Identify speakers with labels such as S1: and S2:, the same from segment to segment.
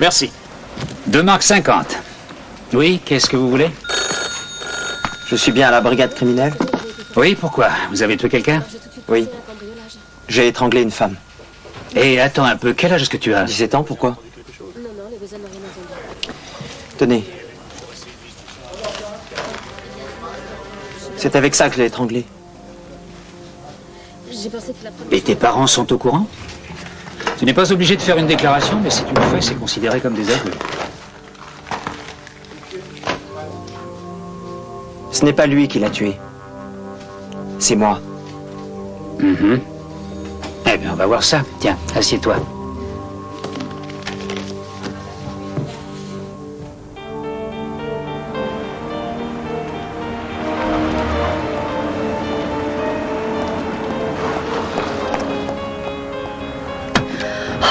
S1: Merci.
S2: 2,50 marks. Oui, qu'est-ce que vous voulez?
S3: Je suis bien à la brigade criminelle?
S2: Oui, pourquoi? Vous avez tué quelqu'un?
S3: Oui. J'ai étranglé une femme.
S2: Et attends un peu, quel âge est-ce que tu as?
S3: 17 ans, pourquoi? Tenez. C'est avec ça que je l'ai étranglé.
S2: Et tes parents sont au courant? Tu n'es pas obligé de faire une déclaration, mais si tu le fais, c'est considéré comme des aveux.
S3: Ce n'est pas lui qui l'a tué. C'est moi.
S2: Eh bien, on va voir ça. Tiens, assieds-toi.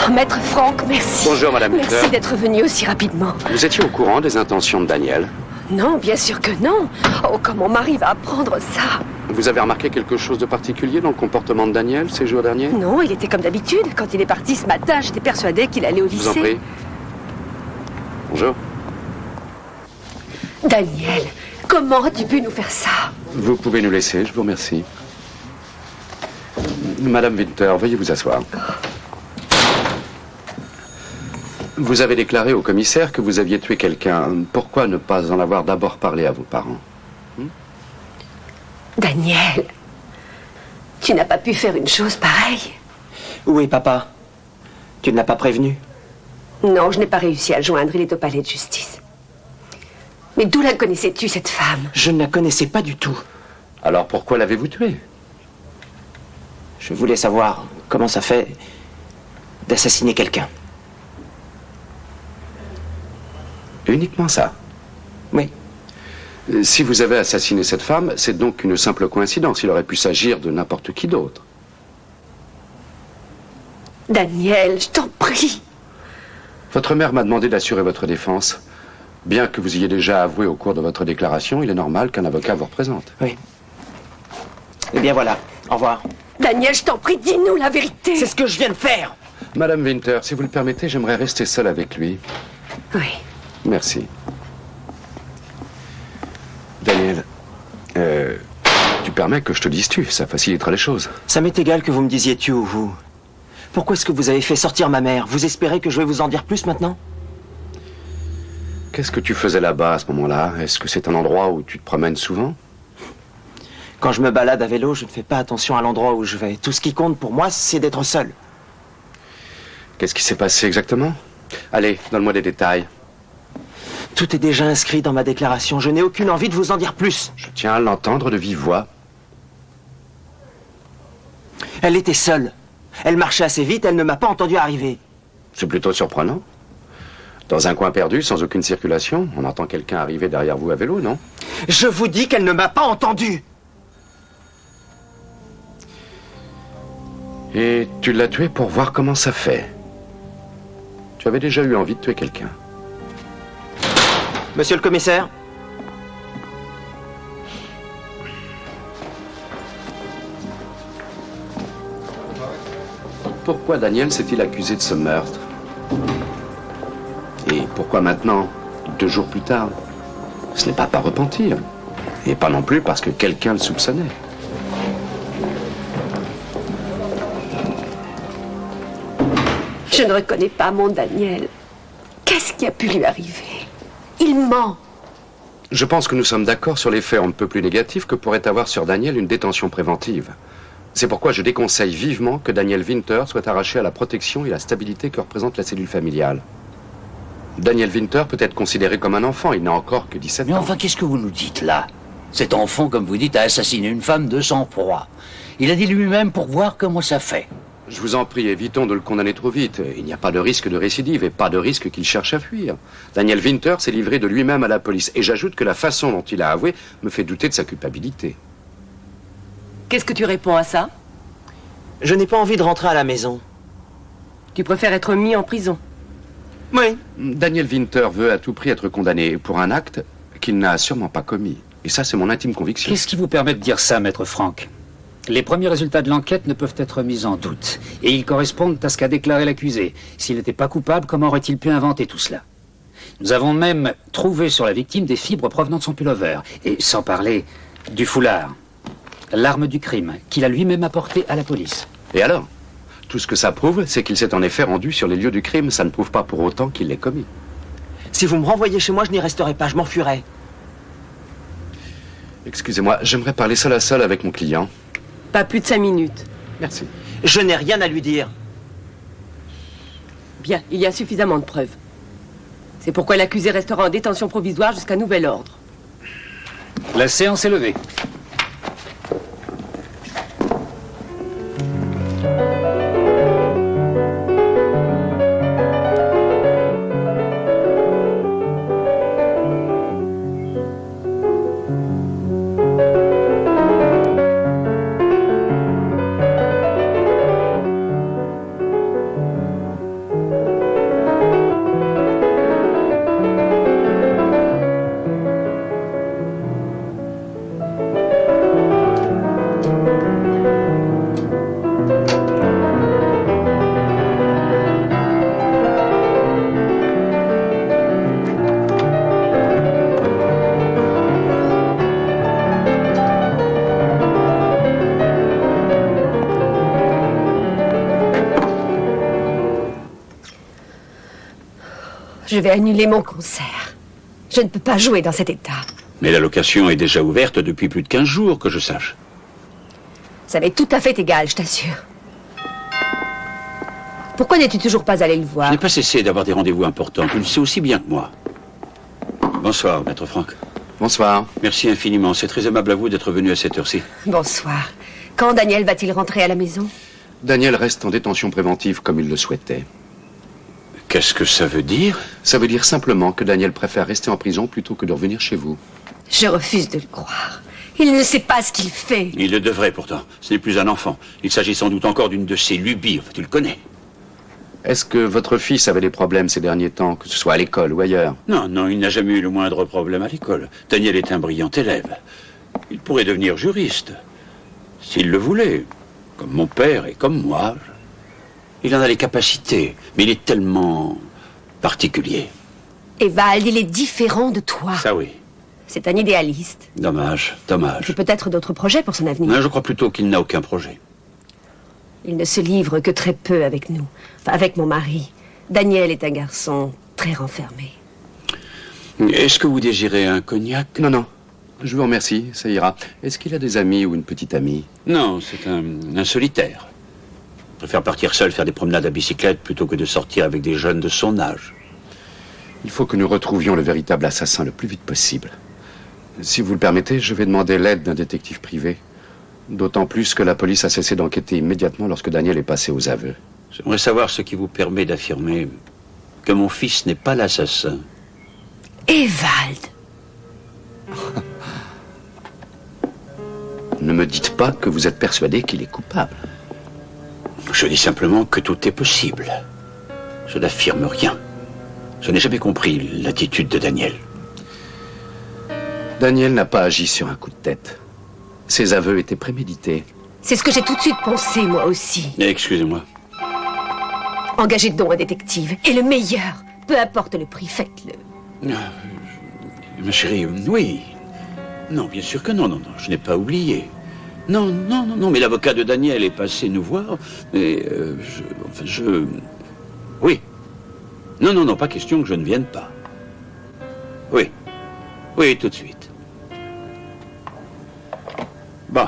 S4: Oh, Maître Franck, merci.
S1: Bonjour, Madame
S4: Merci
S1: Winter.
S4: d'être venu aussi rapidement.
S1: Vous étiez au courant des intentions de Daniel?
S4: Non, bien sûr que non. Oh, comment mon mari va apprendre ça?
S1: Vous avez remarqué quelque chose de particulier dans le comportement de Daniel ces jours derniers?
S4: Non, il était comme d'habitude. Quand il est parti ce matin, j'étais persuadée qu'il allait au
S1: Je vous en
S4: lycée.
S1: prie. Bonjour.
S4: Daniel, comment as-tu pu nous faire ça?
S1: Vous pouvez nous laisser, je vous remercie. Madame Winter, veuillez vous asseoir. Vous avez déclaré au commissaire que vous aviez tué quelqu'un. Pourquoi ne pas en avoir d'abord parlé à vos parents?
S4: Daniel, tu n'as pas pu faire une chose pareille?
S3: Où est papa? Tu ne l'as pas prévenu?
S4: Non, je n'ai pas réussi à le joindre. Il est au palais de justice. Mais d'où la connaissais-tu, cette femme?
S3: Je ne la connaissais pas du tout.
S1: Alors pourquoi l'avez-vous tué?
S3: Je voulais savoir comment ça fait d'assassiner quelqu'un.
S1: Uniquement ça?
S3: Oui.
S1: Si vous avez assassiné cette femme, c'est donc une simple coïncidence. Il aurait pu s'agir de n'importe qui d'autre.
S4: Daniel, je t'en prie.
S1: Votre mère m'a demandé d'assurer votre défense. Bien que vous ayez déjà avoué au cours de votre déclaration, il est normal qu'un avocat vous représente.
S3: Oui. Eh bien voilà, au revoir.
S4: Daniel, je t'en prie, dis-nous la vérité.
S3: C'est ce que je viens de faire.
S1: Madame Winter, si vous le permettez, j'aimerais rester seul avec lui.
S4: Oui.
S1: Merci. Daniel, tu permets que je te dise tu, ça facilitera les choses.
S3: Ça m'est égal que vous me disiez tu ou vous. Pourquoi est-ce que vous avez fait sortir ma mère? Vous espérez que je vais vous en dire plus maintenant?
S1: Qu'est-ce que tu faisais là-bas à ce moment-là? Est-ce que c'est un endroit où tu te promènes souvent?
S3: Quand je me balade à vélo, je ne fais pas attention à l'endroit où je vais. Tout ce qui compte pour moi, c'est d'être seul.
S1: Qu'est-ce qui s'est passé exactement? Allez, donne-moi des détails.
S3: Tout est déjà inscrit dans ma déclaration. Je n'ai aucune envie de vous en dire plus.
S1: Je tiens à l'entendre de vive voix.
S3: Elle était seule. Elle marchait assez vite, elle ne m'a pas entendu arriver.
S1: C'est plutôt surprenant. Dans un coin perdu, sans aucune circulation, on entend quelqu'un arriver derrière vous à vélo, non?
S3: Je vous dis qu'elle ne m'a pas entendu.
S1: Et tu l'as tué pour voir comment ça fait. Tu avais déjà eu envie de tuer quelqu'un.
S3: Monsieur le commissaire?
S1: Pourquoi Daniel s'est-il accusé de ce meurtre? Et pourquoi maintenant, 2 jours plus tard? Ce n'est pas par repentir. Et pas non plus parce que quelqu'un le soupçonnait.
S4: Je ne reconnais pas mon Daniel. Qu'est-ce qui a pu lui arriver? Il ment.
S1: Je pense que nous sommes d'accord sur les faits un peu plus négatifs que pourrait avoir sur Daniel une détention préventive. C'est pourquoi je déconseille vivement que Daniel Winter soit arraché à la protection et la stabilité que représente la cellule familiale. Daniel Winter peut être considéré comme un enfant, il n'a encore que 17 ans.
S2: Mais enfin, qu'est-ce que vous nous dites là? Cet enfant, comme vous dites, a assassiné une femme de sang-froid. Il a dit lui-même pour voir comment ça fait.
S1: Je vous en prie, évitons de le condamner trop vite. Il n'y a pas de risque de récidive et pas de risque qu'il cherche à fuir. Daniel Winter s'est livré de lui-même à la police. Et j'ajoute que la façon dont il a avoué me fait douter de sa culpabilité.
S5: Qu'est-ce que tu réponds à ça?
S3: Je n'ai pas envie de rentrer à la maison.
S5: Tu préfères être mis en prison?
S3: Oui.
S1: Daniel Winter veut à tout prix être condamné pour un acte qu'il n'a sûrement pas commis. Et ça, c'est mon intime conviction.
S2: Qu'est-ce qui vous permet de dire ça, maître Franck?
S6: Les premiers résultats de l'enquête ne peuvent être mis en doute. Et ils correspondent à ce qu'a déclaré l'accusé. S'il n'était pas coupable, comment aurait-il pu inventer tout cela? Nous avons même trouvé sur la victime des fibres provenant de son pullover. Et sans parler du foulard. L'arme du crime, qu'il a lui-même apportée à la police.
S1: Et alors? Tout ce que ça prouve, c'est qu'il s'est en effet rendu sur les lieux du crime. Ça ne prouve pas pour autant qu'il l'ait commis.
S3: Si vous me renvoyez chez moi, je n'y resterai pas, je m'enfuirai.
S1: Excusez-moi, j'aimerais parler seul à seul avec mon client.
S5: Pas plus de 5 minutes.
S1: Merci.
S3: Je n'ai rien à lui dire.
S5: Bien, il y a suffisamment de preuves. C'est pourquoi l'accusé restera en détention provisoire jusqu'à nouvel ordre.
S6: La séance est levée.
S4: Je vais annuler mon concert. Je ne peux pas jouer dans cet état.
S2: Mais la location est déjà ouverte depuis plus de 15 jours, que je sache.
S4: Ça m'est tout à fait égal, je t'assure. Pourquoi n'es-tu toujours pas allé le
S2: Je
S4: voir?
S2: n'ai pas cessé d'avoir des rendez-vous importants. Tu le sais aussi bien que moi. Bonsoir, maître Franck.
S1: Bonsoir.
S2: Merci infiniment. C'est très aimable à vous d'être venu à cette heure-ci.
S4: Bonsoir. Quand Daniel va-t-il rentrer à la maison?
S1: Daniel reste en détention préventive comme il le souhaitait.
S2: Qu'est-ce que ça veut dire?
S1: Ça veut dire simplement que Daniel préfère rester en prison plutôt que de revenir chez vous.
S4: Je refuse de le croire. Il ne sait pas ce qu'il fait.
S2: Il le devrait pourtant. Ce n'est plus un enfant. Il s'agit sans doute encore d'une de ses lubies. Enfin, tu le connais.
S1: Est-ce que votre fils avait des problèmes ces derniers temps, que ce soit à l'école ou ailleurs?
S2: Non, non, il n'a jamais eu le moindre problème à l'école. Daniel est un brillant élève. Il pourrait devenir juriste. S'il le voulait. Comme mon père et comme moi. Il en a les capacités. Mais il est tellement particulier.
S4: Evald, il est différent de toi.
S2: Ça oui.
S4: C'est un idéaliste.
S2: Dommage, dommage.
S4: J'ai peut-être d'autres projets pour son avenir.
S2: Non, je crois plutôt qu'il n'a aucun projet.
S4: Il ne se livre que très peu avec nous. Enfin, avec mon mari. Daniel est un garçon très renfermé.
S2: Est-ce que vous désirez un cognac?
S1: Non, non. Je vous remercie, ça ira. Est-ce qu'il a des amis ou une petite amie?
S2: Non, c'est un solitaire. Il préfère partir seul faire des promenades à bicyclette plutôt que de sortir avec des jeunes de son âge.
S1: Il faut que nous retrouvions le véritable assassin le plus vite possible. Si vous le permettez, je vais demander l'aide d'un détective privé. D'autant plus que la police a cessé d'enquêter immédiatement lorsque Daniel est passé aux aveux.
S2: J'aimerais savoir ce qui vous permet d'affirmer que mon fils n'est pas l'assassin.
S4: Evald!
S1: Ne me dites pas que vous êtes persuadé qu'il est coupable.
S2: Je dis simplement que tout est possible. Je n'affirme rien. Je n'ai jamais compris l'attitude de Daniel.
S1: Daniel n'a pas agi sur un coup de tête. Ses aveux étaient prémédités.
S4: C'est ce que j'ai tout de suite pensé, moi aussi.
S2: Excusez-moi.
S4: Engagez donc un détective. Et le meilleur. Peu importe le prix, faites-le.
S2: Ma chérie, oui. Non, bien sûr que non, non, non, je n'ai pas oublié. Non, non, non, non, mais l'avocat de Daniel est passé nous voir, et Oui. Non, non, non, pas question que je ne vienne pas. Oui. Oui, tout de suite. Bon.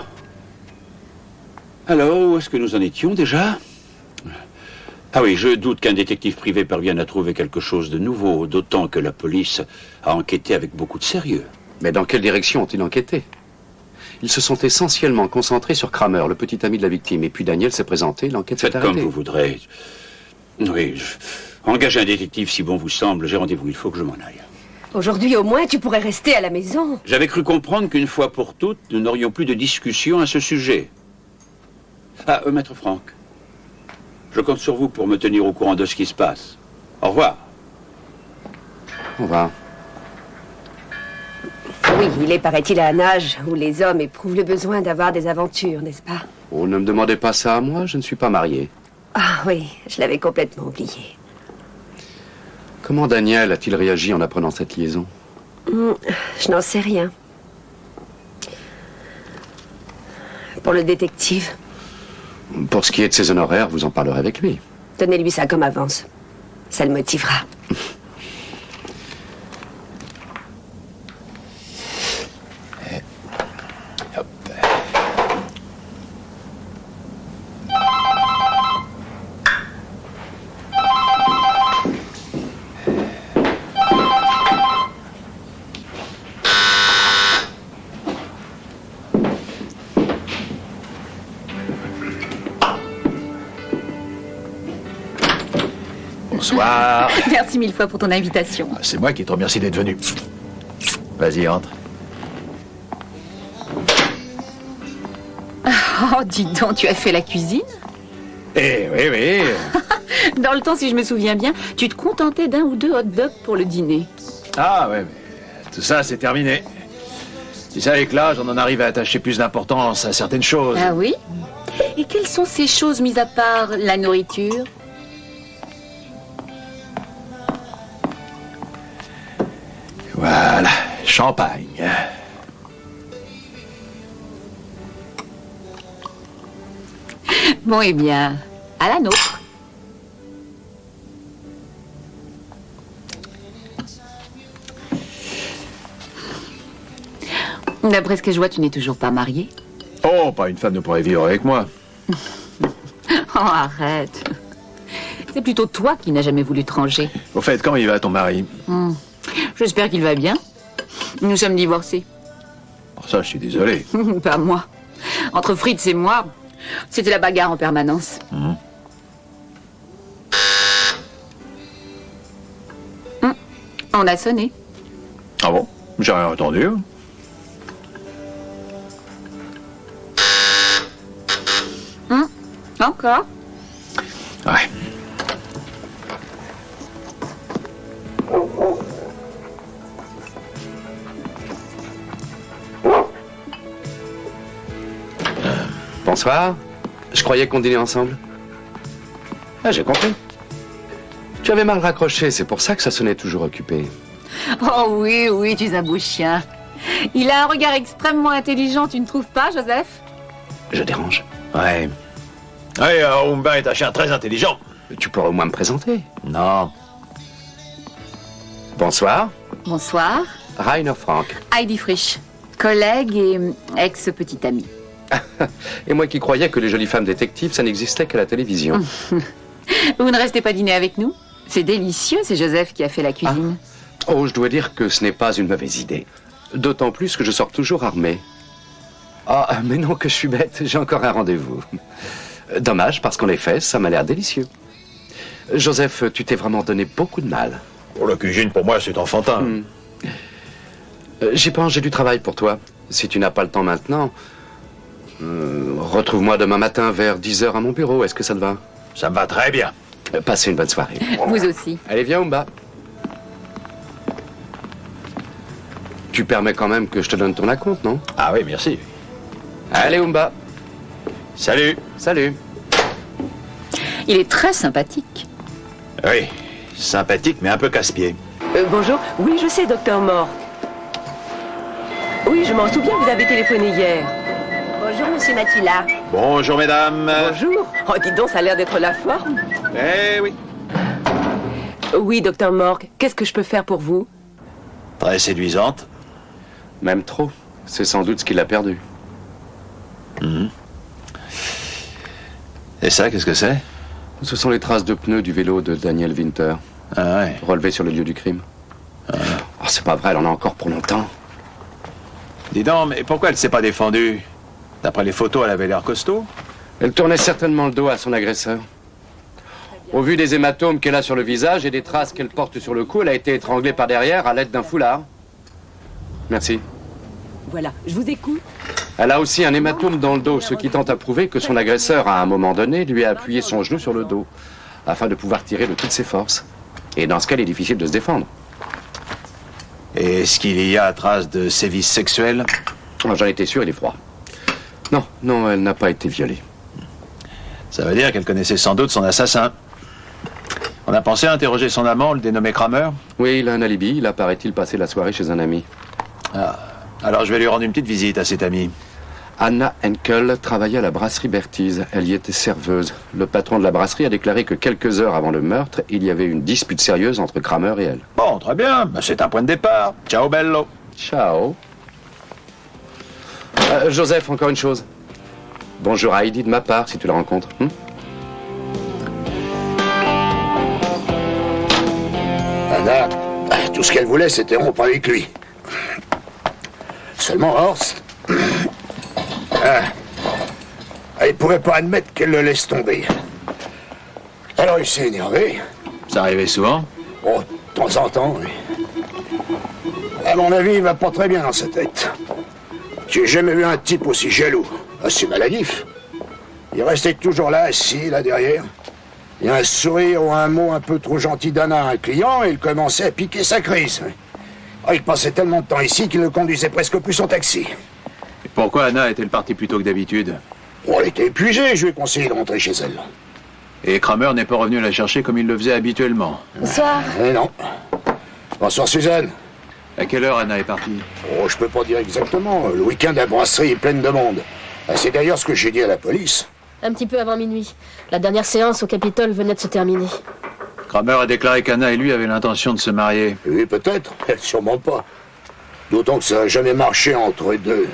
S2: Alors, où est-ce que nous en étions déjà? Ah oui, je doute qu'un détective privé parvienne à trouver quelque chose de nouveau, d'autant que la police a enquêté avec beaucoup de sérieux.
S1: Mais dans quelle direction ont-ils enquêté? Ils se sont essentiellement concentrés sur Kramer, le petit ami de la victime. Et puis Daniel s'est présenté, l'enquête s'est
S2: Faites
S1: arrêtée.
S2: comme vous voudrez. Oui, engagez un détective si bon vous semble. J'ai rendez-vous, il faut que je m'en aille.
S4: Aujourd'hui, au moins, tu pourrais rester à la maison.
S2: J'avais cru comprendre qu'une fois pour toutes, nous n'aurions plus de discussion à ce sujet. Ah, maître Franck. Je compte sur vous pour me tenir au courant de ce qui se passe. Au revoir.
S1: Au revoir.
S4: oui, il est, paraît-il, à un âge où les hommes éprouvent le besoin d'avoir des aventures, n'est-ce pas?
S1: Oh, ne me demandez pas ça à moi, je ne suis pas marié.
S4: Ah oui, je l'avais complètement oublié.
S1: Comment Daniel a-t-il réagi en apprenant cette liaison?
S4: Je n'en sais rien. Pour le détective,
S1: Pour ce qui est de ses honoraires, vous en parlerez avec lui.
S4: donnez-lui ça comme avance. Ça le motivera.
S7: Bonsoir.
S8: Merci mille fois pour ton invitation.
S7: C'est moi qui te remercie d'être venu. Vas-y, entre.
S8: Oh, dis donc, tu as fait la cuisine?
S7: Eh oui, oui.
S8: Dans le temps, si je me souviens bien, tu te contentais d'un ou deux hot dogs pour le dîner.
S7: Ah ouais, mais tout ça, c'est terminé. Tu sais, avec l'âge, on en arrive à attacher plus d'importance à certaines choses.
S8: Ah oui? Et quelles sont ces choses, mis à part la nourriture?
S7: Voilà, champagne.
S8: Bon, eh bien, à la nôtre. D'après ce que je vois, tu n'es toujours pas mariée.
S7: Oh, pas une femme ne pourrait vivre avec moi.
S8: Oh, arrête. C'est plutôt toi qui n'as jamais voulu te ranger.
S7: Au fait, comment il va ton mari?
S8: J'espère qu'il va bien. Nous sommes divorcés.
S7: Oh, ça, je suis désolé.
S8: Pas moi. Entre Fritz et moi, c'était la bagarre en permanence. On a sonné.
S7: Ah bon? J'ai rien entendu.
S8: Encore?
S7: Ouais.
S1: Bonsoir. Je croyais qu'on dînait ensemble. Ah, j'ai compris. Tu avais mal raccroché, c'est pour ça que ça sonnait toujours occupé.
S8: Oh oui, oui, tu es un beau chien. Il a un regard extrêmement intelligent, tu ne trouves pas, Joseph?
S1: Je dérange.
S7: Ouais. Ouais, Umba est un chien très intelligent.
S1: Tu pourrais au moins me présenter.
S7: Non.
S1: Bonsoir.
S8: Bonsoir.
S1: Rainer Frank.
S8: Heidi Frisch, collègue et ex-petite amie.
S1: Et moi qui croyais que les jolies femmes détectives, ça n'existait qu'à la télévision.
S8: Vous ne restez pas dîner avec nous? C'est délicieux, c'est Joseph qui a fait la cuisine.
S1: Oh, je dois dire que ce n'est pas une mauvaise idée. D'autant plus que je sors toujours armé. Ah, mais non, que je suis bête, j'ai encore un rendez-vous. Dommage, parce qu'en effet, ça m'a l'air délicieux. Joseph, tu t'es vraiment donné beaucoup de mal.
S7: Pour la cuisine, pour moi, c'est enfantin.
S1: J'y pense, j'ai du travail pour toi. Si tu n'as pas le temps maintenant, retrouve-moi demain matin vers 10h à mon bureau. Est-ce que ça te va?
S7: Ça me va très bien.
S1: Passez une bonne soirée.
S8: Vous aussi.
S1: Allez, viens, Umba. Tu permets quand même que je te donne ton acompte, non?
S7: Ah oui, merci.
S1: Allez, Umba.
S7: Salut.
S1: Salut.
S8: Il est très sympathique.
S7: Oui, sympathique, mais un peu casse-pied.
S5: Bonjour. Oui, je sais, docteur Mork. Oui, je m'en souviens, vous avez téléphoné hier.
S4: Bonjour, monsieur Matila.
S7: Bonjour, mesdames.
S5: Bonjour. Oh, dis donc, ça a l'air d'être la forme.
S7: Eh oui.
S5: Oui, docteur Mork, qu'est-ce que je peux faire pour vous?
S7: Très séduisante.
S1: Même trop. C'est sans doute ce qu'il a perdu.
S7: Et ça, qu'est-ce que c'est?
S1: Ce sont les traces de pneus du vélo de Daniel Winter,
S7: Ah ouais.
S1: relevées sur le lieu du crime. Oh, c'est pas vrai, elle en a encore pour longtemps.
S7: Dis donc, mais pourquoi elle s'est pas défendue? D'après les photos, elle avait l'air costaud.
S1: Elle tournait certainement le dos à son agresseur. Au vu des hématomes qu'elle a sur le visage et des traces qu'elle porte sur le cou, elle a été étranglée par derrière à l'aide d'un foulard. Merci.
S5: Voilà, je vous écoute.
S1: Elle a aussi un hématome dans le dos, ce qui tend à prouver que son agresseur, à un moment donné, lui a appuyé son genou sur le dos, afin de pouvoir tirer de toutes ses forces. Et dans ce cas, il est difficile de se défendre.
S7: Et est-ce qu'il y a trace de sévices sexuels?
S1: J'en étais sûr, il est froid. Non, non, elle n'a pas été violée.
S7: Ça veut dire qu'elle connaissait sans doute son assassin. On a pensé à interroger son amant, le dénommé Kramer?
S1: Oui, il a un alibi. Il a, paraît-il, passé la soirée chez un ami.
S7: Ah. Alors je vais lui rendre une petite visite à cet ami.
S1: Anna Henkel travaillait à la brasserie Bertise. Elle y était serveuse. Le patron de la brasserie a déclaré que quelques heures avant le meurtre, il y avait eu une dispute sérieuse entre Kramer et elle.
S7: Bon, très bien. Ben, c'est un point de départ. Ciao, bello.
S1: Ciao. Joseph, encore une chose. Bonjour à Heidi de ma part, si tu la rencontres.
S9: Anna, tout ce qu'elle voulait, c'était rompre avec lui. Seulement Horst... elle pourrait pas admettre qu'elle le laisse tomber. Alors il s'est énervé.
S7: Ça arrivait souvent?
S9: Oh, de temps en temps, oui. À mon avis, il va pas très bien dans sa tête. J'ai jamais vu un type aussi jaloux. Assez maladif. Il restait toujours là, assis, là derrière. Il y a un sourire ou un mot un peu trop gentil d'Anna à un client et il commençait à piquer sa crise. Il passait tellement de temps ici qu'il ne conduisait presque plus son taxi.
S7: Et pourquoi Anna était partie plus tôt que d'habitude?
S9: Oh, elle était épuisée, je lui ai conseillé de rentrer chez elle.
S7: Et Kramer n'est pas revenu la chercher comme il le faisait habituellement?
S8: Bonsoir.
S9: Non. Bonsoir Suzanne.
S7: À quelle heure Anna est partie?
S9: Oh, je peux pas dire exactement. Le week-end, la brasserie est pleine de monde. C'est d'ailleurs ce que j'ai dit à la police.
S10: Un petit peu avant minuit. La dernière séance au Capitole venait de se terminer.
S7: Kramer a déclaré qu'Anna et lui avaient l'intention de se marier.
S9: Oui, peut-être. Sûrement pas. D'autant que ça n'a jamais marché entre eux deux.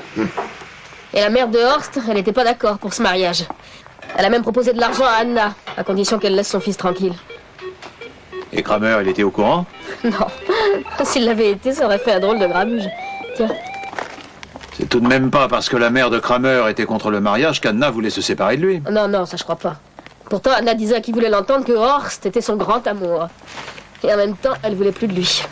S10: Et la mère de Horst, elle n'était pas d'accord pour ce mariage. Elle a même proposé de l'argent à Anna, à condition qu'elle laisse son fils tranquille.
S7: Et Kramer, il était au courant?
S10: Non. S'il l'avait été, ça aurait fait un drôle de grabuge. Tiens.
S7: C'est tout de même pas parce que la mère de Kramer était contre le mariage qu'Anna voulait se séparer de lui.
S10: Non, non, ça je crois pas. Pourtant, Anna disait à qui voulait l'entendre que Horst était son grand amour. Et en même temps, elle voulait plus de lui.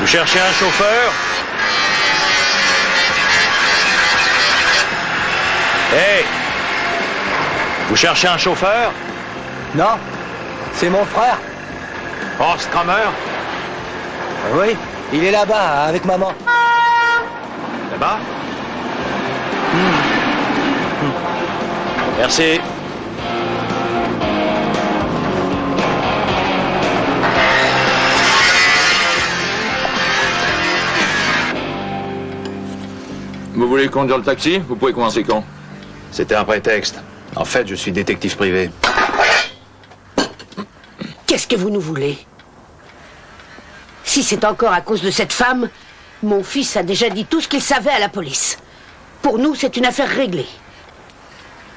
S7: Vous cherchez un chauffeur? Hey! Vous cherchez un chauffeur?
S3: Non, c'est mon frère.
S7: Horst Kramer?
S3: Oui, il est là-bas, avec maman.
S7: Là-bas? Merci.
S11: Vous voulez conduire le taxi? Vous pouvez commencer quand?
S7: C'était un prétexte. En fait, je suis détective privé.
S12: Qu'est-ce que vous nous voulez? Si c'est encore à cause de cette femme, mon fils a déjà dit tout ce qu'il savait à la police. Pour nous, c'est une affaire réglée.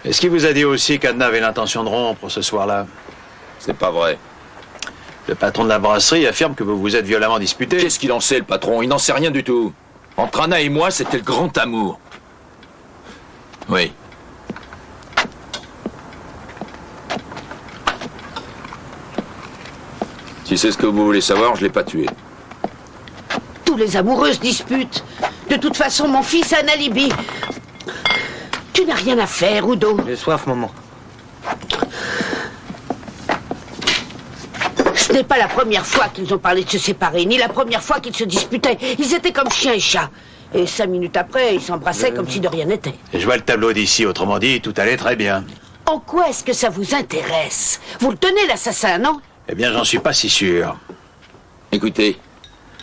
S7: Est-ce qu'il vous a dit aussi qu'Anna avait l'intention de rompre ce soir-là?
S11: C'est pas vrai.
S7: Le patron de la brasserie affirme que vous vous êtes violemment disputé.
S11: Qu'est-ce qu'il en sait, le patron? Il n'en sait rien du tout. Entre Anna et moi, c'était le grand amour. Oui. Si c'est ce que vous voulez savoir, je l'ai pas tué.
S12: Tous les amoureux se disputent. De toute façon, mon fils a un alibi. Tu n'as rien à faire, Udo.
S3: J'ai soif, maman.
S12: Ce n'est pas la première fois qu'ils ont parlé de se séparer, ni la première fois qu'ils se disputaient. Ils étaient comme chien et chat. Et 5 minutes après, ils s'embrassaient comme si de rien n'était.
S7: Je vois le tableau d'ici, autrement dit, tout allait très bien.
S12: En quoi est-ce que ça vous intéresse? Vous le tenez, l'assassin, non?
S7: Eh bien, j'en suis pas si sûr.
S11: Écoutez,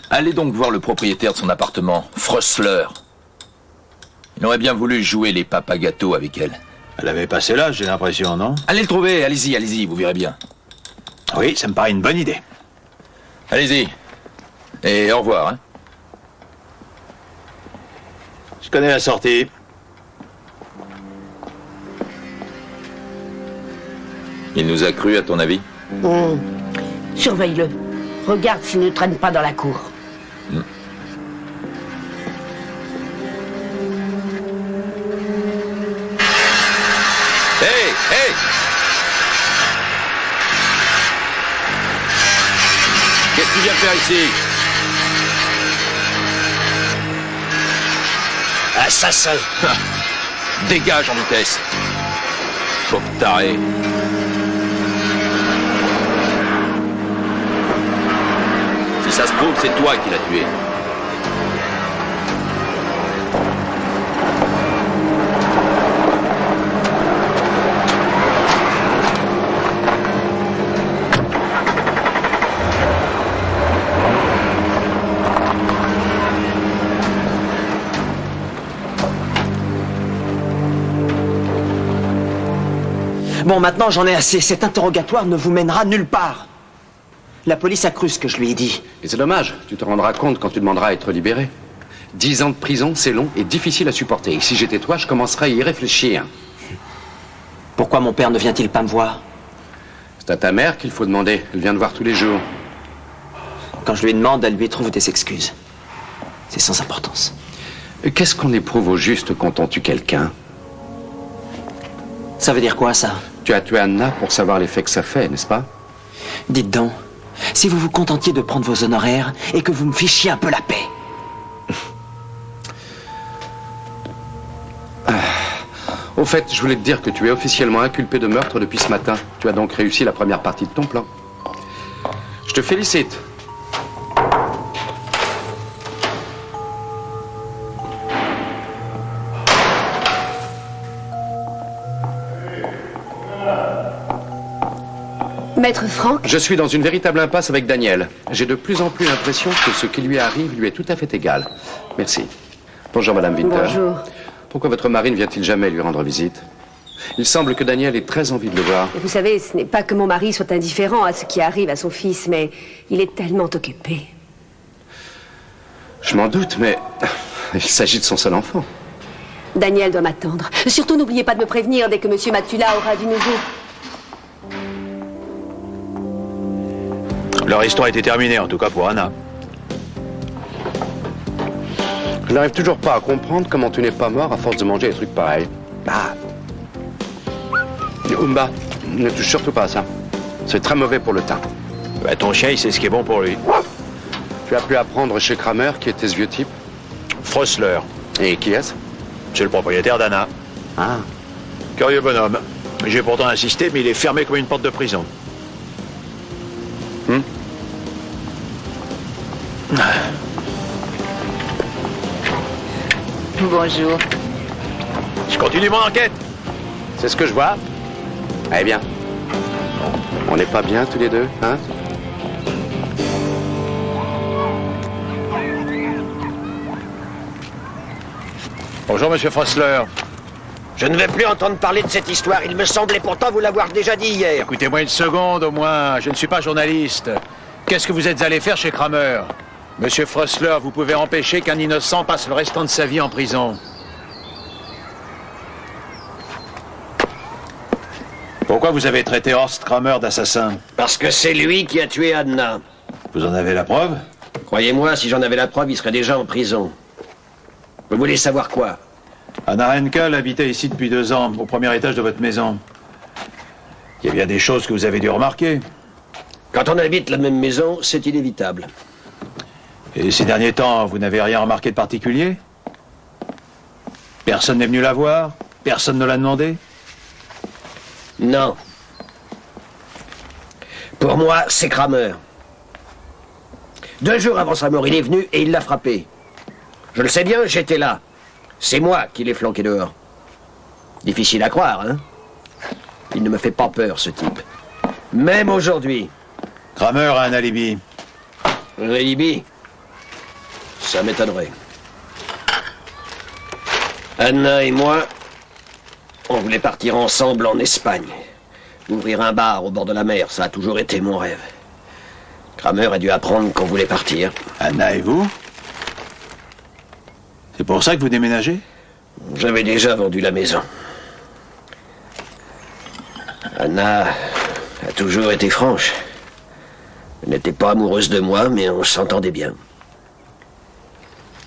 S11: allez donc voir le propriétaire de son appartement, Frössler. Il aurait bien voulu jouer les papas gâteaux avec elle.
S7: Elle avait passé l'âge, j'ai l'impression, non?
S11: Allez le trouver, allez-y, allez-y, vous verrez bien.
S7: Oui, ça me paraît une bonne idée.
S11: Allez-y. Et au revoir, hein.
S7: Je connais la sortie.
S11: Il nous a cru, à ton avis?
S12: Surveille-le. Regarde s'il ne traîne pas dans la cour.
S2: Hey, hey! Qu'est-ce que tu viens faire ici?
S11: Assassin! Dégage en vitesse! Pauvre taré! Si ça se trouve, c'est toi qui l'as tué.
S3: Bon, maintenant j'en ai assez. Cet interrogatoire ne vous mènera nulle part. La police a cru ce que je lui ai dit.
S1: Et c'est dommage, tu te rendras compte quand tu demanderas à être libéré. 10 ans de prison, c'est long et difficile à supporter. Et si j'étais toi, je commencerais à y réfléchir.
S3: Pourquoi mon père ne vient-il pas me voir?
S1: C'est à ta mère qu'il faut demander. Elle vient te voir tous les jours.
S3: Quand je lui demande, elle lui trouve des excuses. C'est sans importance.
S1: Qu'est-ce qu'on éprouve au juste quand on tue quelqu'un?
S3: Ça veut dire quoi, ça?
S1: Tu as tué Anna pour savoir l'effet que ça fait, n'est-ce pas?
S3: Dites donc, si vous vous contentiez de prendre vos honoraires et que vous me fichiez un peu la paix.
S1: Au fait, je voulais te dire que tu es officiellement inculpé de meurtre depuis ce matin. Tu as donc réussi la première partie de ton plan. Je te félicite.
S4: Maître Franck?
S1: Je suis dans une véritable impasse avec Daniel. J'ai de plus en plus l'impression que ce qui lui arrive lui est tout à fait égal. Merci. Bonjour, Madame Winter.
S4: Bonjour.
S1: Pourquoi votre mari ne vient-il jamais lui rendre visite? Il semble que Daniel ait très envie de le voir.
S4: Vous savez, ce n'est pas que mon mari soit indifférent à ce qui arrive à son fils, mais il est tellement occupé.
S1: Je m'en doute, mais il s'agit de son seul enfant.
S4: Daniel doit m'attendre. Surtout, n'oubliez pas de me prévenir dès que Monsieur Matula aura du nouveau.
S7: Leur histoire était terminée, en tout cas pour Anna.
S1: Je n'arrive toujours pas à comprendre comment tu n'es pas mort à force de manger des trucs pareils.
S9: Ah.
S1: Umba, ne touche surtout pas à ça. C'est très mauvais pour le teint.
S7: Bah, ton chien, il sait ce qui est bon pour lui.
S1: Tu as pu apprendre chez Kramer qui était ce vieux type?
S7: Frössler.
S1: Et qui est-ce?
S7: C'est le propriétaire d'Anna.
S1: Ah.
S7: Curieux bonhomme. J'ai pourtant insisté, mais il est fermé comme une porte de prison.
S8: Bonjour.
S7: Je continue mon enquête.
S1: C'est ce que je vois. Eh bien. On n'est pas bien tous les deux, hein?
S7: Bonjour, monsieur Frössler.
S9: Je ne vais plus entendre parler de cette histoire. Il me semblait pourtant vous l'avoir déjà dit hier.
S7: Écoutez-moi une seconde, au moins. Je ne suis pas journaliste. Qu'est-ce que vous êtes allé faire chez Kramer? Monsieur Frössler, vous pouvez empêcher qu'un innocent passe le restant de sa vie en prison. Pourquoi vous avez traité Horst Kramer d'assassin?
S9: Parce que c'est lui qui a tué Anna.
S7: Vous en avez la preuve?
S9: Croyez-moi, si j'en avais la preuve, il serait déjà en prison. Vous voulez savoir quoi?
S7: Anna Henkel habitait ici depuis 2 ans, au premier étage de votre maison. Il y a bien des choses que vous avez dû remarquer.
S9: Quand on habite la même maison, c'est inévitable.
S7: Et ces derniers temps, vous n'avez rien remarqué de particulier? Personne n'est venu la voir? Personne ne l'a demandé?
S9: Non. Pour moi, c'est Kramer. 2 jours avant sa mort, il est venu et il l'a frappé. Je le sais bien, j'étais là. C'est moi qui l'ai flanqué dehors. Difficile à croire, hein? Il ne me fait pas peur, ce type. Même aujourd'hui.
S7: Kramer a un alibi.
S9: Un alibi? Ça m'étonnerait. Anna et moi, on voulait partir ensemble en Espagne. Ouvrir un bar au bord de la mer, ça a toujours été mon rêve. Kramer a dû apprendre qu'on voulait partir.
S7: Anna et vous? C'est pour ça que vous déménagez?
S9: J'avais déjà vendu la maison. Anna a toujours été franche.
S13: Elle n'était pas amoureuse de moi, mais on s'entendait bien.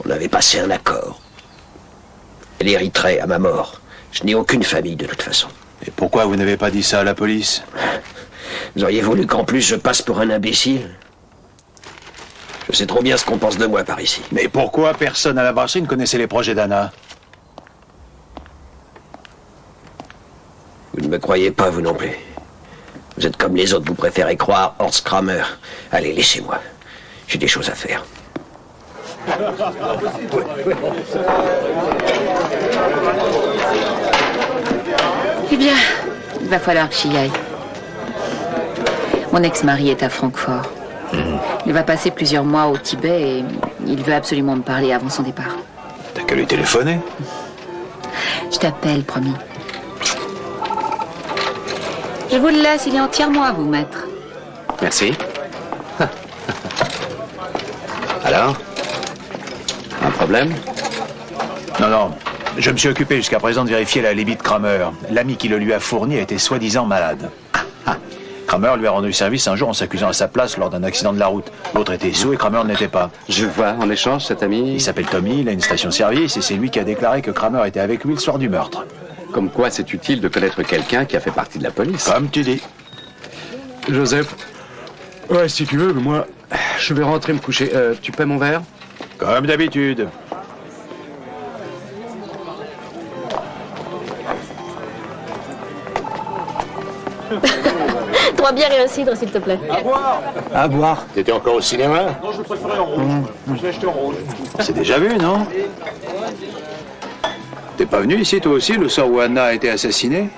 S13: On avait passé un accord. Elle hériterait à ma mort. Je n'ai aucune famille, de toute façon.
S7: Et pourquoi vous n'avez pas dit ça à la police?
S13: Vous auriez voulu qu'en plus je passe pour un imbécile? Je sais trop bien ce qu'on pense de moi par ici.
S7: Mais pourquoi personne à la brasserie ne connaissait les projets d'Anna?
S13: Vous ne me croyez pas, vous non plus. Vous êtes comme les autres, vous préférez croire Horst Kramer. Allez, laissez-moi. J'ai des choses à faire.
S8: Eh bien, il va falloir que j'y aille. Mon ex-mari est à Francfort. Il va passer plusieurs mois au Tibet et il veut absolument me parler avant son départ.
S7: T'as qu'à lui téléphoner.
S8: Je t'appelle, promis. Je vous le laisse, il est entièrement à vous, maître.
S1: Merci. Alors? Un problème?
S7: Non, non. Je me suis occupé jusqu'à présent de vérifier la alibi de Kramer. L'ami qui le lui a fourni a été soi-disant malade. Kramer lui a rendu service un jour en s'accusant à sa place lors d'un accident de la route. L'autre était sous et Kramer ne l'était pas.
S1: Je vois. En échange, cet ami...
S7: Il s'appelle Tommy, il a une station-service et c'est lui qui a déclaré que Kramer était avec lui le soir du meurtre.
S1: Comme quoi, c'est utile de connaître quelqu'un qui a fait partie de la police.
S7: Comme tu dis.
S1: Joseph. Ouais, si tu veux, mais moi, je vais rentrer me coucher. Tu paies mon verre?
S7: Comme d'habitude.
S10: Trois bières et un cidre, s'il te plaît.
S9: À boire.
S3: À boire.
S9: T'étais encore au cinéma?
S14: Non, je le préférais en rouge. Je l'ai acheté en rouge.
S7: C'est déjà vu, non? T'es pas venu ici, toi aussi, le soir où Anna a été assassinée?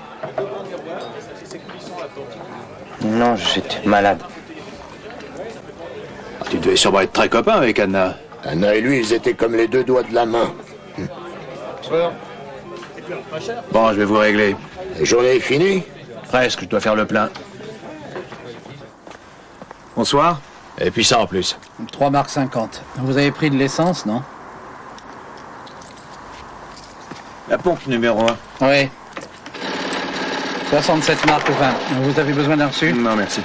S3: Non, j'étais malade.
S7: Tu devais sûrement être très copain avec Anna.
S9: Anna et lui, ils étaient comme les deux doigts de la main.
S7: Bon, je vais vous régler.
S9: La journée est finie?
S7: Presque, je dois faire le plein. Bonsoir. Et puis ça en plus.
S6: 3 marques 50. Vous avez pris de l'essence, non?
S7: La pompe numéro 1.
S6: Oui. 67 marques 20. Vous avez besoin d'un reçu?
S7: Non, merci.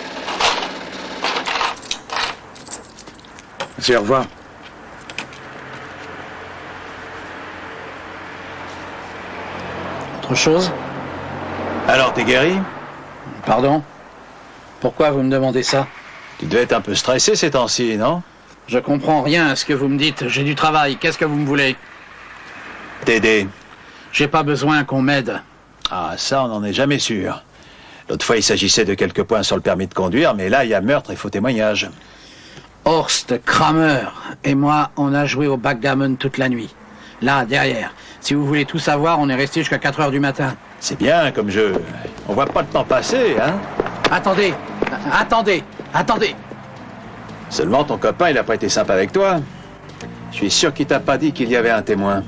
S7: Merci, au revoir.
S6: Autre chose?
S7: Alors, t'es guéri?
S6: Pardon? Pourquoi vous me demandez ça?
S7: Tu devais être un peu stressé ces temps-ci, non?
S6: Je comprends rien à ce que vous me dites. J'ai du travail. Qu'est-ce que vous me voulez?
S7: T'aider.
S6: J'ai pas besoin qu'on m'aide.
S7: Ah, ça, on n'en est jamais sûr. L'autre fois, il s'agissait de quelques points sur le permis de conduire, mais là, il y a meurtre et faux témoignage.
S6: Horst Kramer et moi, on a joué au backgammon toute la nuit. Là, derrière. Si vous voulez tout savoir, on est resté jusqu'à 4 heures du matin.
S7: C'est bien comme jeu. On voit pas le temps passer, hein?
S6: Attendez.
S7: Seulement, ton copain, il a pas été sympa avec toi. Je suis sûr qu'il t'a pas dit qu'il y avait un témoin.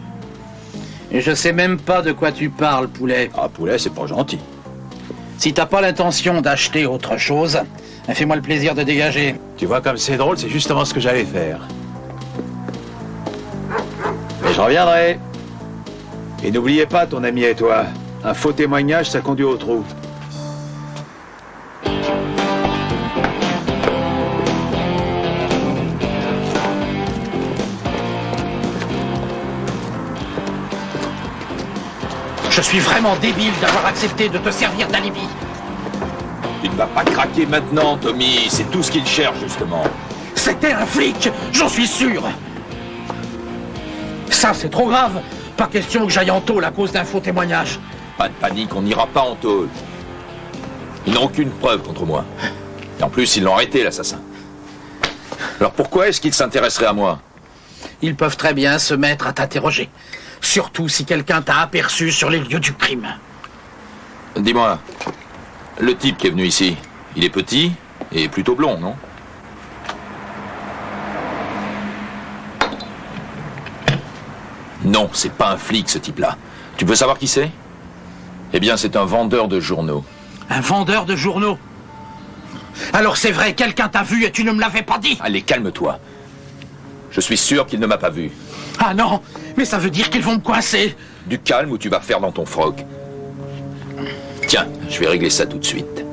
S6: Et je sais même pas de quoi tu parles, poulet.
S7: Ah, poulet, c'est pas gentil.
S6: Si t'as pas l'intention d'acheter autre chose, fais-moi le plaisir de dégager.
S7: Tu vois comme c'est drôle, c'est justement ce que j'allais faire. Mais je reviendrai. Et n'oubliez pas, ton ami et toi, un faux témoignage, ça conduit au trou.
S6: Je suis vraiment débile d'avoir accepté de te servir d'alibi.
S11: Tu ne vas pas craquer maintenant, Tommy. C'est tout ce qu'il cherche, justement.
S6: C'était un flic, j'en suis sûr. Ça, c'est trop grave. Pas question que j'aille en tôle à cause d'un faux témoignage.
S11: Pas de panique, on n'ira pas en tôle. Ils n'ont aucune preuve contre moi. Et en plus, ils l'ont arrêté, l'assassin. Alors pourquoi est-ce qu'ils s'intéresseraient à moi?
S6: Ils peuvent très bien se mettre à t'interroger. Surtout si quelqu'un t'a aperçu sur les lieux du crime.
S11: Dis-moi, le type qui est venu ici, il est petit et plutôt blond, non? Non, c'est pas un flic, ce type-là. Tu veux savoir qui c'est? Eh bien, c'est un vendeur de journaux.
S6: Un vendeur de journaux? Alors c'est vrai, quelqu'un t'a vu et tu ne me l'avais pas dit.
S11: Allez, calme-toi. Je suis sûr qu'il ne m'a pas vu.
S6: Ah non, mais ça veut dire qu'ils vont me coincer.
S11: Du calme ou tu vas faire dans ton froc. Tiens, je vais régler ça tout de suite.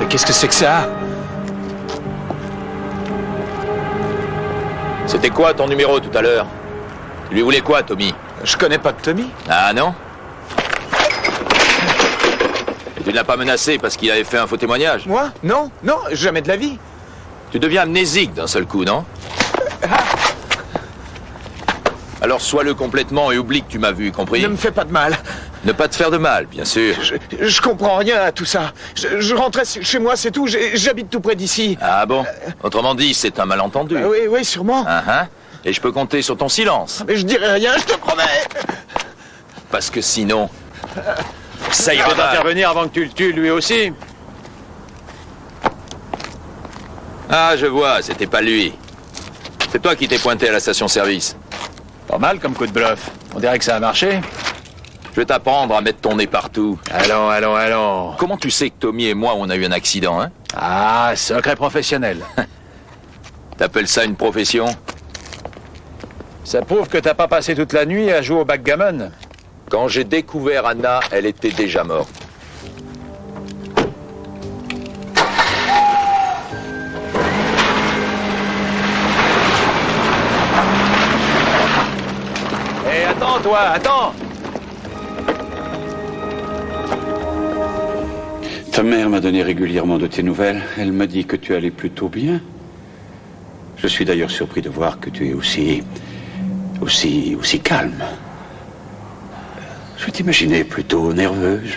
S7: qu'est-ce que c'est que ça?
S11: C'était quoi ton numéro tout à l'heure? Tu lui voulais quoi, Tommy?
S7: Je connais pas de Tommy.
S11: Ah non? Et tu ne l'as pas menacé parce qu'il avait fait un faux témoignage?
S7: Moi? Non, non, jamais de la vie.
S11: Tu deviens amnésique d'un seul coup, non? Alors sois-le complètement et oublie que tu m'as vu, compris?
S7: Ne me fais pas de mal.
S11: Ne pas te faire de mal, bien sûr.
S7: Je comprends rien à tout ça. Je rentrais chez moi, c'est tout. J'habite tout près d'ici.
S11: Ah bon? Autrement dit, c'est un malentendu.
S7: Oui, oui, sûrement.
S11: Et je peux compter sur ton silence.
S7: Mais je dirai rien, je te promets.
S11: Parce que sinon... ça
S7: Il
S11: ira
S7: va
S11: mal.
S7: intervenir avant que tu le tues, lui aussi.
S11: Ah, je vois, c'était pas lui. C'est toi qui t'es pointé à la station-service.
S7: Pas mal comme coup de bluff. On dirait que ça a marché.
S11: Je vais t'apprendre à mettre ton nez partout.
S7: Allons.
S11: Comment tu sais que Tommy et moi, on a eu un accident, hein?
S7: Ah, secret professionnel.
S11: T'appelles ça une profession?
S7: Ça prouve que t'as pas passé toute la nuit à jouer au backgammon.
S11: Quand j'ai découvert Anna, elle était déjà morte.
S7: Hé, attends, toi, attends.
S2: Ta mère m'a donné régulièrement de tes nouvelles. Elle m'a dit que tu allais plutôt bien. Je suis d'ailleurs surpris de voir que tu es aussi calme. Je t'imaginais plutôt nerveuse.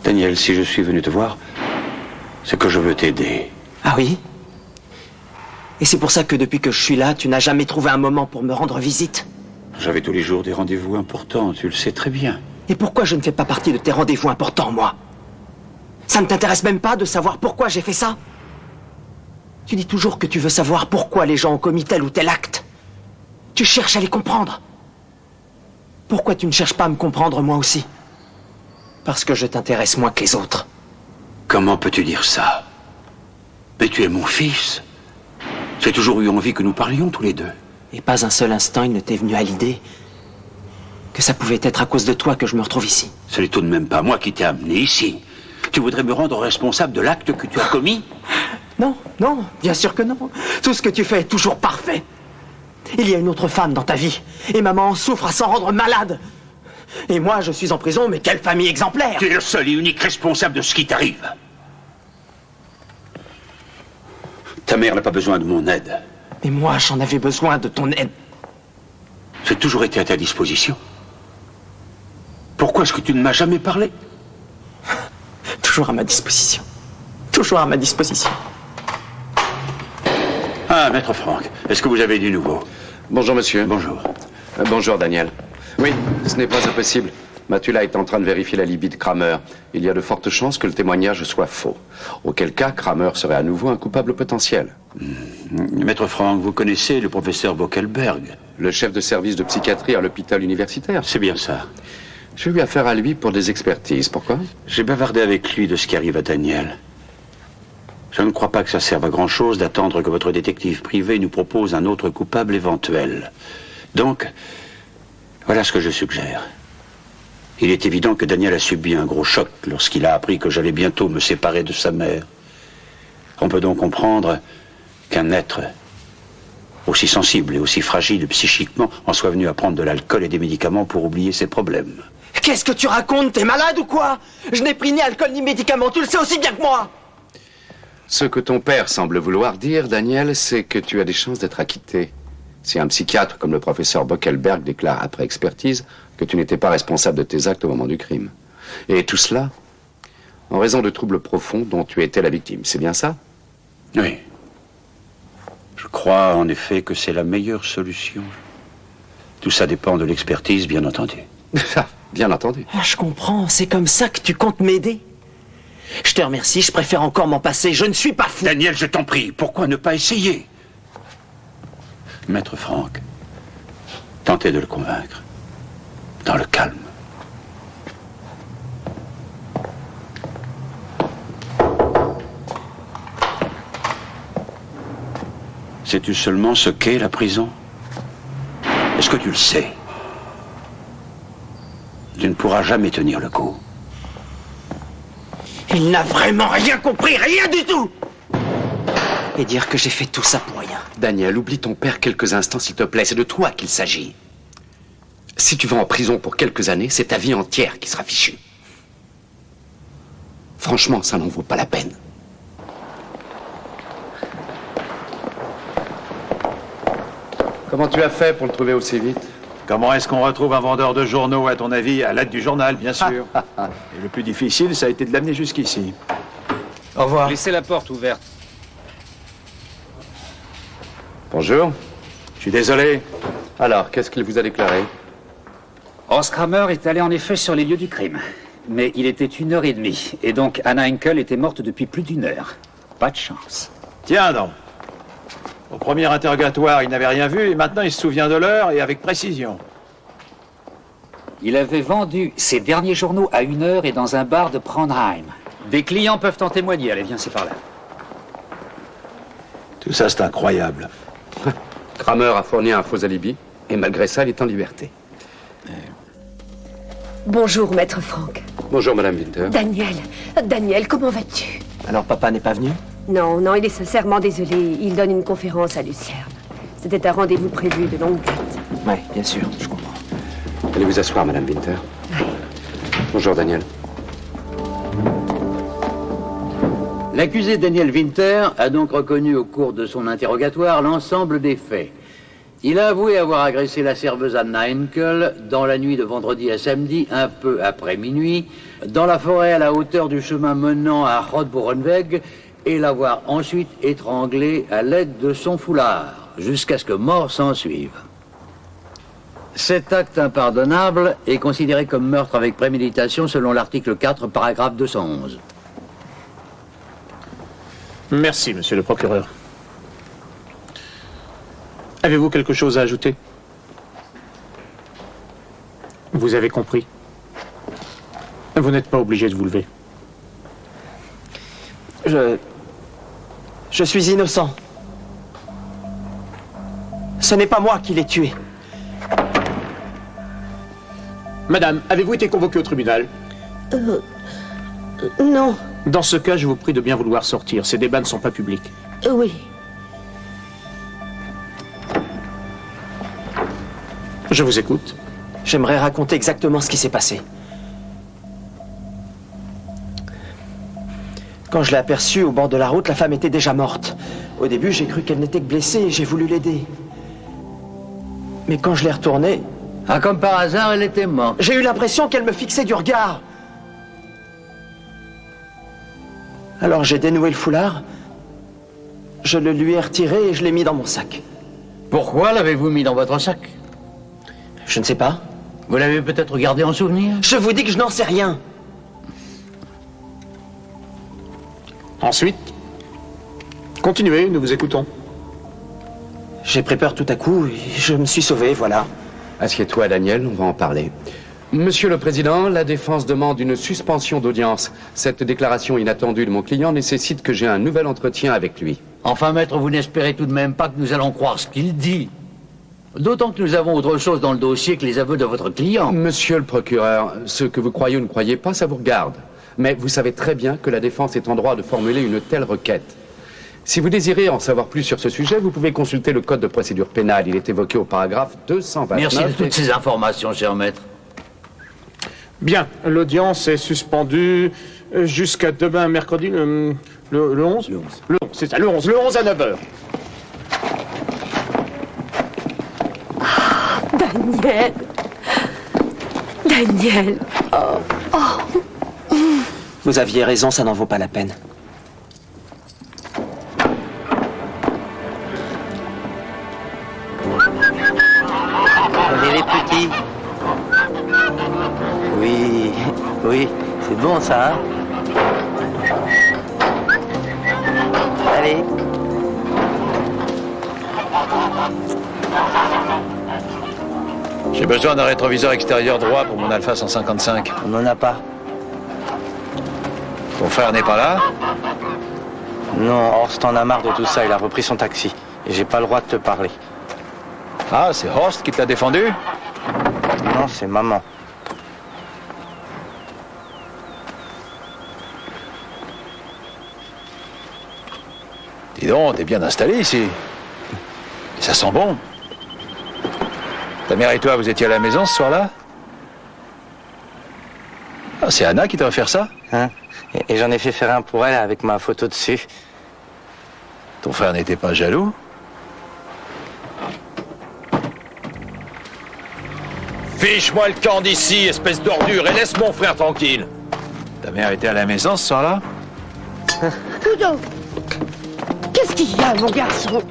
S2: Daniel, si je suis venu te voir, c'est que je veux t'aider.
S3: Ah oui? Et c'est pour ça que depuis que je suis là, tu n'as jamais trouvé un moment pour me rendre visite?
S2: J'avais tous les jours des rendez-vous importants, tu le sais très bien.
S3: Et pourquoi je ne fais pas partie de tes rendez-vous importants, moi? Ça ne t'intéresse même pas de savoir pourquoi j'ai fait ça? Tu dis toujours que tu veux savoir pourquoi les gens ont commis tel ou tel acte. Tu cherches à les comprendre. Pourquoi tu ne cherches pas à me comprendre, moi aussi? Parce que je t'intéresse moins que les autres.
S2: Comment peux-tu dire ça? Mais tu es mon fils. J'ai toujours eu envie que nous parlions tous les deux.
S3: Et pas un seul instant il ne t'est venu à l'idée que ça pouvait être à cause de toi que je me retrouve ici.
S2: Ce n'est tout de même pas moi qui t'ai amené ici. Tu voudrais me rendre responsable de l'acte que tu as commis?
S3: Non, bien sûr que non. Tout ce que tu fais est toujours parfait. Il y a une autre femme dans ta vie. Et maman en souffre à s'en rendre malade. Et moi, je suis en prison, mais quelle famille exemplaire!
S2: Tu es le seul et unique responsable de ce qui t'arrive. Ta mère n'a pas besoin de mon aide.
S3: Mais moi, j'en avais besoin de ton aide.
S2: J'ai toujours été à ta disposition. Pourquoi est-ce que tu ne m'as jamais parlé?
S3: Toujours à ma disposition. Toujours à ma disposition.
S2: Ah, Maître Franck, est-ce que vous avez du nouveau?
S1: Bonjour, monsieur.
S2: Bonjour.
S1: Bonjour, Daniel. Oui, ce n'est pas impossible. Mathula est en train de vérifier l'alibi de Kramer. Il y a de fortes chances que le témoignage soit faux. Auquel cas, Kramer serait à nouveau un coupable potentiel.
S2: Maître Franck, vous connaissez le professeur Bockelberg?
S1: Le chef de service de psychiatrie à l'hôpital universitaire.
S2: C'est bien ça.
S1: J'ai eu affaire à lui pour des expertises. Pourquoi?
S2: J'ai bavardé avec lui de ce qui arrive à Daniel. Je ne crois pas que ça serve à grand-chose d'attendre que votre détective privé nous propose un autre coupable éventuel. Donc, voilà ce que je suggère. Il est évident que Daniel a subi un gros choc lorsqu'il a appris que j'allais bientôt me séparer de sa mère. On peut donc comprendre qu'un être aussi sensible et aussi fragile psychiquement en soit venu à prendre de l'alcool et des médicaments pour oublier ses problèmes.
S3: Qu'est-ce que tu racontes? T'es malade ou quoi? Je n'ai pris ni alcool ni médicaments, tu le sais aussi bien que moi!
S1: Ce que ton père semble vouloir dire, Daniel, c'est que tu as des chances d'être acquitté. Si un psychiatre comme le professeur Bockelberg déclare après expertise que tu n'étais pas responsable de tes actes au moment du crime. Et tout cela en raison de troubles profonds dont tu étais la victime. C'est bien ça?
S2: Oui. Je crois en effet que c'est la meilleure solution. Tout ça dépend de l'expertise, bien entendu.
S1: Bien entendu.
S3: Ah, je comprends, c'est comme ça que tu comptes m'aider. Je te remercie, je préfère encore m'en passer, je ne suis pas fou.
S2: Daniel, je t'en prie, pourquoi ne pas essayer? Maître Franck, tentez de le convaincre. Dans le calme. Sais-tu seulement ce qu'est la prison? Est-ce que tu le sais? Tu ne pourras jamais tenir le coup.
S3: Elle n'a vraiment rien compris, rien du tout. Et dire que j'ai fait tout ça pour rien.
S1: Daniel, oublie ton père quelques instants, s'il te plaît. C'est de toi qu'il s'agit. Si tu vas en prison pour quelques années, c'est ta vie entière qui sera fichue. Franchement, ça n'en vaut pas la peine. Comment tu as fait pour le trouver aussi vite?
S7: Comment est-ce qu'on retrouve un vendeur de journaux, à ton avis? À l'aide du journal, bien sûr. Et le plus difficile, ça a été de l'amener jusqu'ici.
S3: Au revoir.
S6: Laissez la porte ouverte.
S1: Bonjour.
S7: Je suis désolé.
S1: Alors, qu'est-ce qu'il vous a déclaré?
S6: Horst Kramer est allé en effet sur les lieux du crime. Mais il était 1h30, et donc Anna Henkel était morte depuis plus d'1 heure. Pas de chance.
S7: Tiens donc. Au premier interrogatoire, il n'avait rien vu, et maintenant il se souvient de l'heure, et avec précision.
S6: Il avait vendu ses derniers journaux à 1 heure et dans un bar de Prandheim. Des clients peuvent en témoigner. Allez, viens, c'est par là.
S7: Tout ça, c'est incroyable.
S1: Kramer a fourni un faux alibi, et malgré ça, il est en liberté.
S4: Bonjour, maître Frank.
S1: Bonjour, Madame Winter.
S4: Daniel, comment vas-tu?
S3: Alors papa n'est pas venu?
S4: Non, il est sincèrement désolé. Il donne une conférence à Lucerne. C'était un rendez-vous prévu de longue date.
S3: Oui, bien sûr, je comprends.
S1: Allez vous asseoir, Madame Winter. Bonjour, Daniel.
S2: L'accusé Daniel Winter a donc reconnu au cours de son interrogatoire l'ensemble des faits. Il a avoué avoir agressé la serveuse Anna Henkel dans la nuit de vendredi à samedi, un peu après minuit, dans la forêt à la hauteur du chemin menant à Rottborenweg, et l'avoir ensuite étranglée à l'aide de son foulard, jusqu'à ce que mort s'ensuive. Cet acte impardonnable est considéré comme meurtre avec préméditation selon l'article 4, paragraphe 211.
S14: Merci, monsieur le procureur. Avez-vous quelque chose à ajouter? Vous avez compris. Vous n'êtes pas obligé de vous lever.
S3: Je suis innocent. Ce n'est pas moi qui l'ai tué.
S14: Madame, avez-vous été convoquée au tribunal?
S12: Non.
S14: Dans ce cas, je vous prie de bien vouloir sortir. Ces débats ne sont pas publics.
S12: Oui.
S14: Je vous écoute.
S3: J'aimerais raconter exactement ce qui s'est passé. Quand je l'ai aperçue au bord de la route, la femme était déjà morte. Au début, j'ai cru qu'elle n'était que blessée et j'ai voulu l'aider. Mais quand je l'ai retournée...
S2: Ah, comme par hasard, elle était morte.
S3: J'ai eu l'impression qu'elle me fixait du regard. Alors j'ai dénoué le foulard, je le lui ai retiré et je l'ai mis dans mon sac.
S2: Pourquoi l'avez-vous mis dans votre sac?
S3: Je ne sais pas.
S2: Vous l'avez peut-être gardé en souvenir?
S3: Je vous dis que je n'en sais rien.
S14: Ensuite, continuez, nous vous écoutons.
S3: J'ai pris peur tout à coup et je me suis sauvé, voilà.
S1: Assieds-toi, Daniel, on va en parler. Monsieur le Président, la défense demande une suspension d'audience. Cette déclaration inattendue de mon client nécessite que j'ai un nouvel entretien avec lui.
S2: Enfin, maître, vous n'espérez tout de même pas que nous allons croire ce qu'il dit. D'autant que nous avons autre chose dans le dossier que les aveux de votre client.
S1: Monsieur le procureur, ce que vous croyez ou ne croyez pas, ça vous regarde. Mais vous savez très bien que la défense est en droit de formuler une telle requête. Si vous désirez en savoir plus sur ce sujet, vous pouvez consulter le code de procédure pénale. Il est évoqué au paragraphe 229.
S2: Merci de toutes ces informations, cher maître.
S14: Bien, l'audience est suspendue jusqu'à demain, mercredi, le 11 ? Le 11. Le 11, c'est ça, le 11 à 9h.
S4: Daniel. Daniel.
S3: Vous aviez raison, ça n'en vaut pas la peine.
S15: Allez les petits. Oui, c'est bon ça, hein? Allez.
S7: J'ai besoin d'un rétroviseur extérieur droit pour mon Alpha 155.
S15: On n'en a pas.
S7: Ton frère n'est pas là?
S15: Non, Horst en a marre de tout ça, il a repris son taxi. Et j'ai pas le droit de te parler.
S7: Ah, c'est Horst qui te l'a défendu?
S15: Non, c'est maman.
S7: Dis donc, t'es bien installé ici. Et ça sent bon. Ta mère et toi, vous étiez à la maison ce soir-là? Ah, c'est Anna qui t'a offert ça?
S15: Hein? Et j'en ai fait faire un pour elle avec ma photo dessus.
S7: Ton frère n'était pas jaloux?
S11: Fiche-moi le camp d'ici, espèce d'ordure, et laisse mon frère tranquille.
S7: Ta mère était à la maison ce soir-là?
S12: Ludo! Qu'est-ce qu'il y a, mon garçon?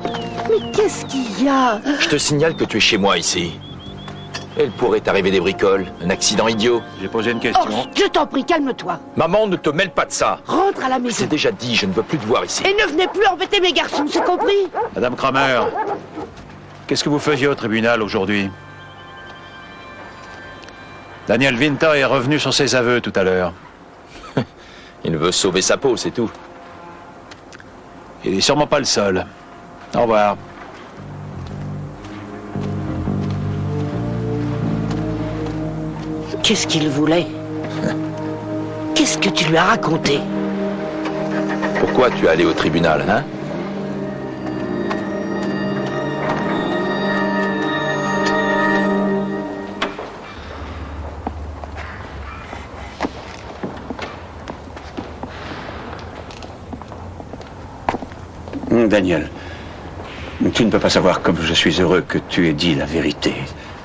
S12: Mais qu'est-ce qu'il y a?
S11: Je te signale que tu es chez moi ici. Il pourrait t'arriver des bricoles, un accident idiot.
S7: J'ai posé une question.
S12: Oh, je t'en prie, calme-toi.
S11: Maman, ne te mêle pas de ça.
S12: Rentre à la maison.
S11: C'est déjà dit, je ne veux plus te voir ici.
S12: Et ne venez plus embêter mes garçons, c'est compris?
S7: Madame Kramer, qu'est-ce que vous faisiez au tribunal aujourd'hui? Daniel Winter est revenu sur ses aveux tout à l'heure.
S11: Il veut sauver sa peau, c'est tout.
S7: Il est sûrement pas le seul. Au revoir.
S12: Qu'est-ce qu'il voulait? Qu'est-ce que tu lui as raconté?
S11: Pourquoi tu es allé au tribunal, hein?
S2: Daniel, tu ne peux pas savoir comme je suis heureux que tu aies dit la vérité.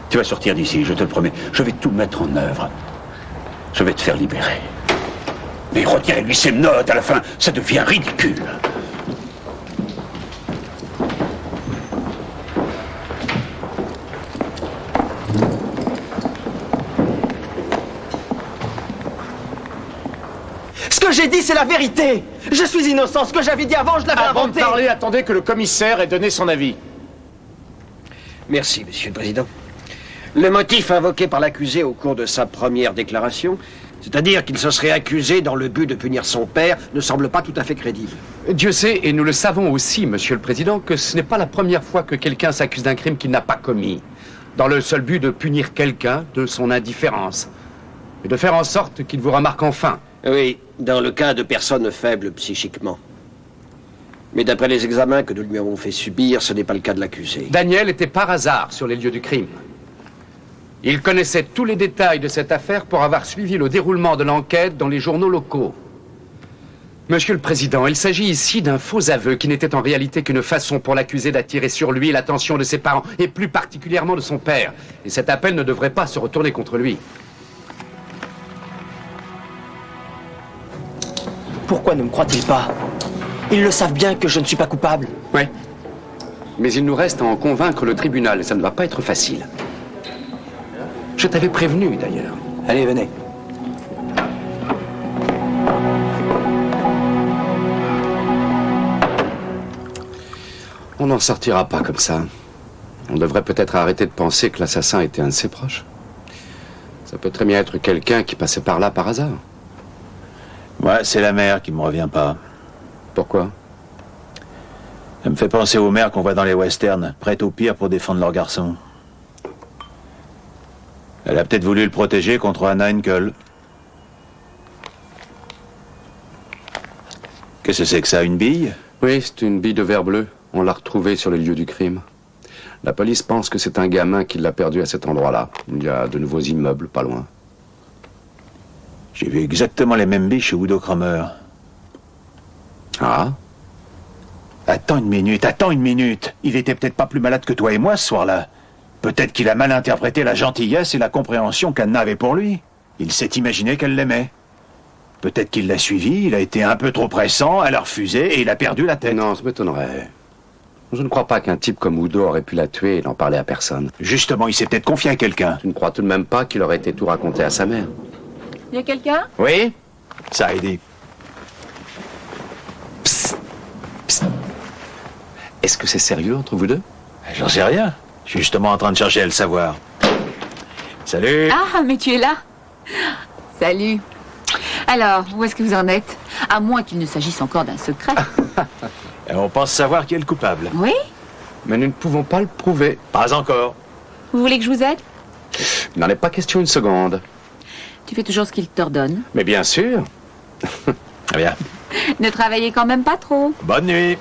S2: Tu vas sortir d'ici, je te le promets. Je vais tout mettre en œuvre. Je vais te faire libérer. Mais retirez-lui ses notes, à la fin, ça devient ridicule.
S3: Ce que j'ai dit, c'est la vérité. Je suis innocent. Ce que j'avais dit avant, je l'avais
S14: Avant
S3: inventé.
S14: de parler, attendez que le commissaire ait donné son avis.
S9: Merci, Monsieur le Président. Le motif invoqué par l'accusé au cours de sa première déclaration, c'est-à-dire qu'il se serait accusé dans le but de punir son père, ne semble pas tout à fait crédible.
S1: Dieu sait, et nous le savons aussi, Monsieur le Président, que ce n'est pas la première fois que quelqu'un s'accuse d'un crime qu'il n'a pas commis, dans le seul but de punir quelqu'un de son indifférence, et de faire en sorte qu'il vous remarque enfin.
S9: Oui, dans le cas de personnes faibles psychiquement. Mais d'après les examens que nous lui avons fait subir, ce n'est pas le cas de l'accusé.
S1: Daniel était par hasard sur les lieux du crime. Il connaissait tous les détails de cette affaire pour avoir suivi le déroulement de l'enquête dans les journaux locaux. Monsieur le Président, il s'agit ici d'un faux aveu qui n'était en réalité qu'une façon pour l'accusé d'attirer sur lui l'attention de ses parents, et plus particulièrement de son père. Et cet appel ne devrait pas se retourner contre lui.
S3: Pourquoi ne me croient-ils pas? Ils le savent bien que je ne suis pas coupable.
S1: Oui. Mais il nous reste à en convaincre le tribunal, et ça ne va pas être facile. Je t'avais prévenu, d'ailleurs.
S7: Allez, venez.
S1: On n'en sortira pas comme ça. On devrait peut-être arrêter de penser que l'assassin était un de ses proches. Ça peut très bien être quelqu'un qui passait par là par hasard.
S7: Ouais, c'est la mère qui me revient pas.
S1: Pourquoi?
S7: Elle me fait penser aux mères qu'on voit dans les westerns, prêtes au pire pour défendre leur garçon. Elle a peut-être voulu le protéger contre Anna Henkel. Qu'est-ce que c'est que ça, une bille?
S1: Oui, c'est une bille de verre bleu. On l'a retrouvée sur les lieux du crime. La police pense que c'est un gamin qui l'a perdue à cet endroit-là. Il y a de nouveaux immeubles pas loin.
S7: J'ai vu exactement les mêmes billes chez Udo Kramer.
S1: Ah?
S7: Attends une minute. Il était peut-être pas plus malade que toi et moi ce soir-là. Peut-être qu'il a mal interprété la gentillesse et la compréhension qu'Anna avait pour lui. Il s'est imaginé qu'elle l'aimait. Peut-être qu'il l'a suivi, il a été un peu trop pressant, elle a refusé et il a perdu la tête.
S1: Non, ça m'étonnerait. Je ne crois pas qu'un type comme Udo aurait pu la tuer et n'en parler à personne.
S7: Justement, il s'est peut-être confié à quelqu'un.
S1: Tu ne crois tout de même pas qu'il aurait été tout raconté à sa mère?
S8: Y a quelqu'un?
S7: Oui? Ça a aidé.
S1: Psst. Psst. Est-ce que c'est sérieux entre vous deux?
S7: J'en sais rien. Je suis justement en train de chercher à le savoir. Salut.
S8: Ah, mais tu es là. Salut. Alors, où est-ce que vous en êtes? À moins qu'il ne s'agisse encore d'un secret.
S7: On pense savoir qui est le coupable.
S8: Oui?
S1: Mais nous ne pouvons pas le prouver.
S7: Pas encore.
S8: Vous voulez que je vous aide?
S1: Il n'en est pas question une seconde.
S8: Tu fais toujours ce qu'il t'ordonne.
S1: Mais bien sûr.
S7: Bien.
S8: Ne travaillez quand même pas trop.
S7: Bonne nuit.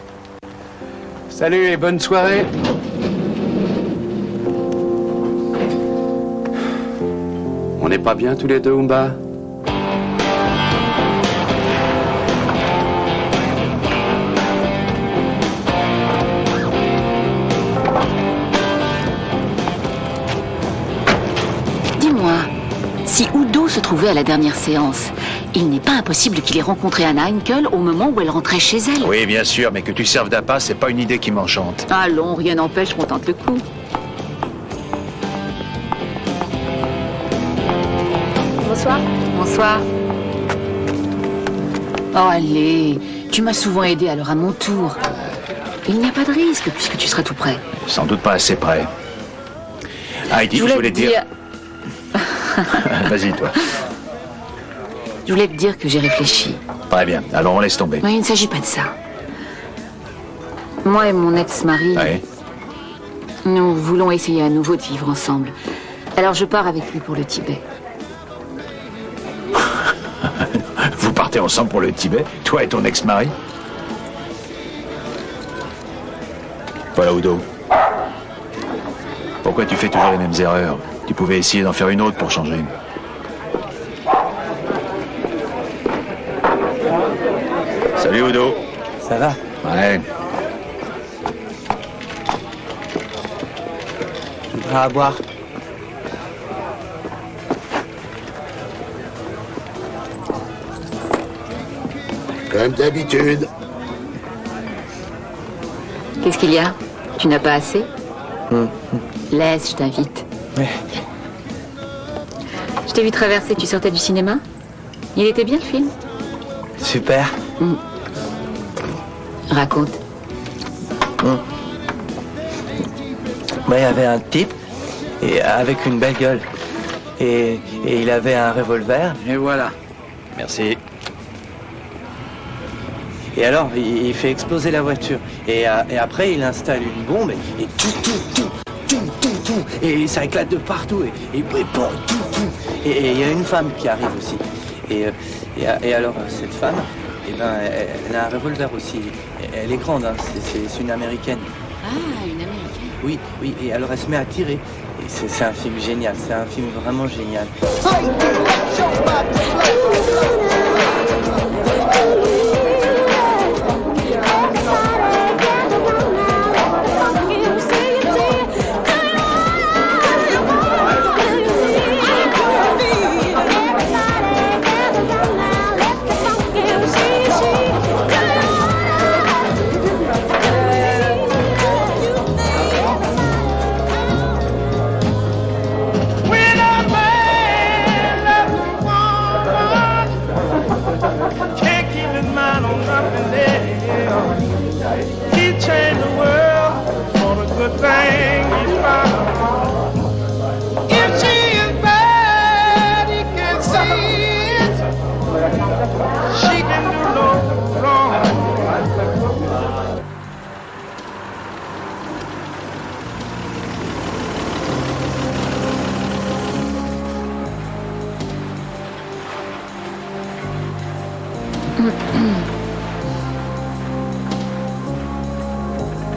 S1: Salut et bonne soirée. On n'est pas bien tous les deux, Umba?
S8: Dis-moi, si Udo se trouvait à la dernière séance, il n'est pas impossible qu'il ait rencontré Anna Henkel au moment où elle rentrait chez elle.
S7: Oui, bien sûr, mais que tu serves d'appât, c'est pas une idée qui m'enchante.
S8: Allons, rien n'empêche qu'on tente le coup.
S10: Bonsoir.
S8: Bonsoir. Oh, allez, tu m'as souvent aidé, alors à mon tour. Il n'y a pas de risque, puisque tu seras tout prêt.
S7: Sans doute pas assez près. Heidi, je voulais te dire... Vas-y, toi.
S8: Je voulais te dire que j'ai réfléchi.
S7: Très bien, alors on laisse tomber.
S8: Mais il ne s'agit pas de ça. Moi et mon ex-mari,
S7: Ouais.
S8: nous voulons essayer à nouveau de vivre ensemble. Alors je pars avec lui pour le Tibet.
S7: Vous partez ensemble pour le Tibet, toi et ton ex-mari? Voilà, Udo. Pourquoi tu fais toujours les mêmes erreurs? Tu pouvais essayer d'en faire une autre pour changer. Salut, Udo.
S15: Ça va?
S7: Ouais.
S15: À boire.
S9: Comme d'habitude.
S8: Qu'est-ce qu'il y a? Tu n'as pas assez? Laisse, je t'invite. Je t'ai vu traverser, tu sortais du cinéma? Il était bien le film?
S15: Super.
S8: Raconte.
S15: Il y avait un type et avec une belle gueule. Et il avait un revolver.
S6: Et voilà.
S7: Merci.
S15: Et alors, il fait exploser la voiture. Et après, il installe une bombe et tout. Et ça éclate de partout. Et il y a une femme qui arrive aussi. Et alors, cette femme, eh ben, elle a un revolver aussi. Elle est grande, hein. C'est une américaine.
S8: Ah, une américaine.
S15: Oui, et alors elle se met à tirer. Et c'est un film génial, c'est un film vraiment génial.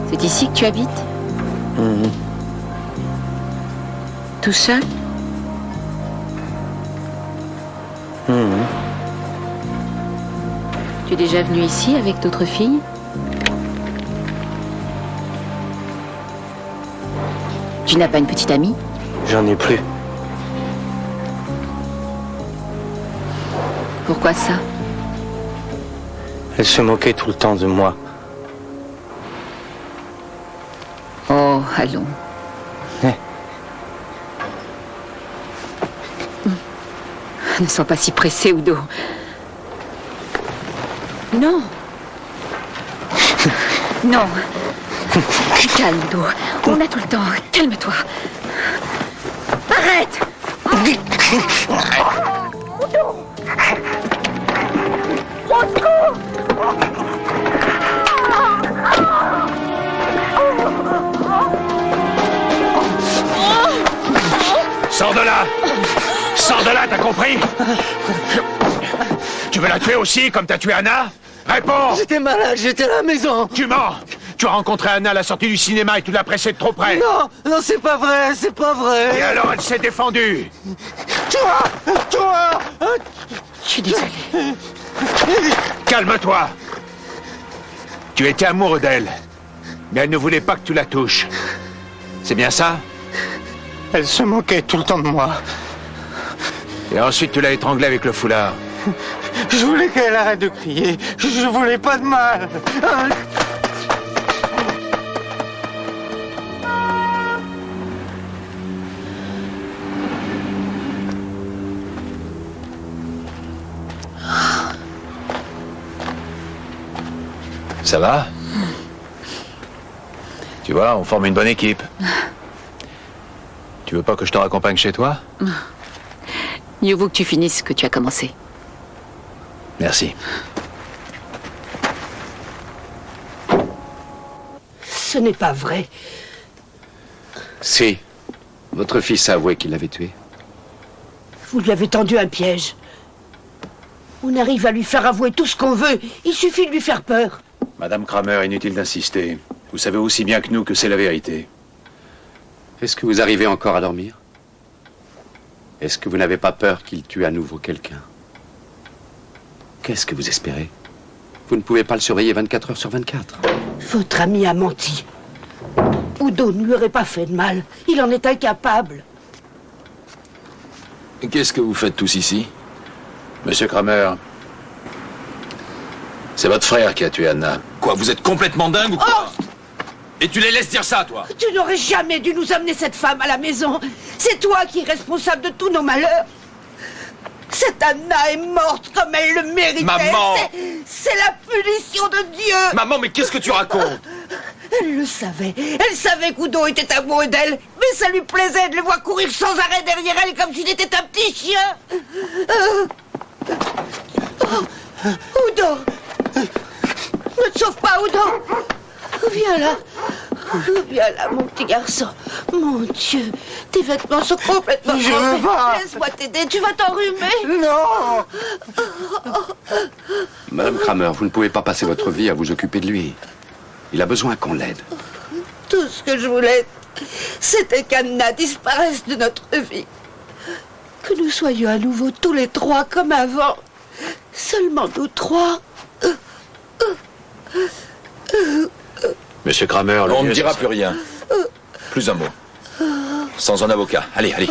S8: C'est ici que tu habites? Tout seul? Tu es déjà venu ici avec d'autres filles? Tu n'as pas une petite amie?
S15: J'en ai plus.
S8: Pourquoi ça?
S15: Elle se moquait tout le temps de moi.
S8: Oh, allons. Ne sois pas si pressé, Udo. Non. Non. Calme, Udo. On a tout le temps. Calme-toi. Arrête. Udo. Au secours.
S7: Sors de là! Sors de là, t'as compris? Tu veux la tuer aussi, comme t'as tué Anna? Réponds!
S15: J'étais malade, j'étais à la maison.
S7: Tu mens! Tu as rencontré Anna à la sortie du cinéma et tu l'as pressée de trop près.
S15: Non, non, c'est pas vrai, c'est pas vrai.
S7: Et alors elle s'est défendue.
S15: Toi
S12: Je suis désolé.
S7: Calme-toi. Tu étais amoureux d'elle, mais elle ne voulait pas que tu la touches. C'est bien ça?
S14: Elle se moquait tout le temps de moi.
S7: Et ensuite tu l'as étranglée avec le foulard.
S14: Je voulais qu'elle arrête de crier. Je voulais pas de mal.
S7: Ça va? Tu vois, on forme une bonne équipe. Tu veux pas que je te raccompagne chez toi?
S8: Mieux vaut que tu finisses ce que tu as commencé.
S7: Merci.
S12: Ce n'est pas vrai.
S1: Si. Votre fils a avoué qu'il l'avait tué.
S12: Vous lui avez tendu un piège. On arrive à lui faire avouer tout ce qu'on veut. Il suffit de lui faire peur.
S7: Madame Kramer, inutile d'insister. Vous savez aussi bien que nous que c'est la vérité.
S1: Est-ce que vous arrivez encore à dormir? Est-ce que vous n'avez pas peur qu'il tue à nouveau quelqu'un? Qu'est-ce que vous espérez? Vous ne pouvez pas le surveiller 24 heures sur 24.
S12: Votre ami a menti. Udo ne lui aurait pas fait de mal. Il en est incapable.
S11: Qu'est-ce que vous faites tous ici?
S7: Monsieur Kramer, c'est votre frère qui a tué Anna.
S11: Quoi, vous êtes complètement dingue ou quoi? Et tu les laisses dire ça, toi?
S12: Tu n'aurais jamais dû nous amener cette femme à la maison. C'est toi qui es responsable de tous nos malheurs. Cette Anna est morte comme elle le méritait.
S11: Maman!
S12: C'est la punition de Dieu.
S11: Maman, mais qu'est-ce que tu racontes?
S12: Elle le savait. Elle savait qu'Udo était amoureux d'elle. Mais ça lui plaisait de le voir courir sans arrêt derrière elle comme s'il était un petit chien. Udo! Ne te sauve pas, Udo! Viens là. Viens là, mon petit garçon. Mon Dieu, tes vêtements sont complètement
S14: Je veux pas.
S12: Laisse-moi t'aider, tu vas t'enrhumer.
S14: Non!
S1: Madame Kramer, vous ne pouvez pas passer votre vie à vous occuper de lui. Il a besoin qu'on l'aide.
S12: Tout ce que je voulais, c'était qu'Anna disparaisse de notre vie. Que nous soyons à nouveau tous les trois comme avant. Seulement nous trois.
S7: Monsieur Kramer,
S11: On ne dira plus rien. Plus un mot. Sans un avocat. Allez, allez.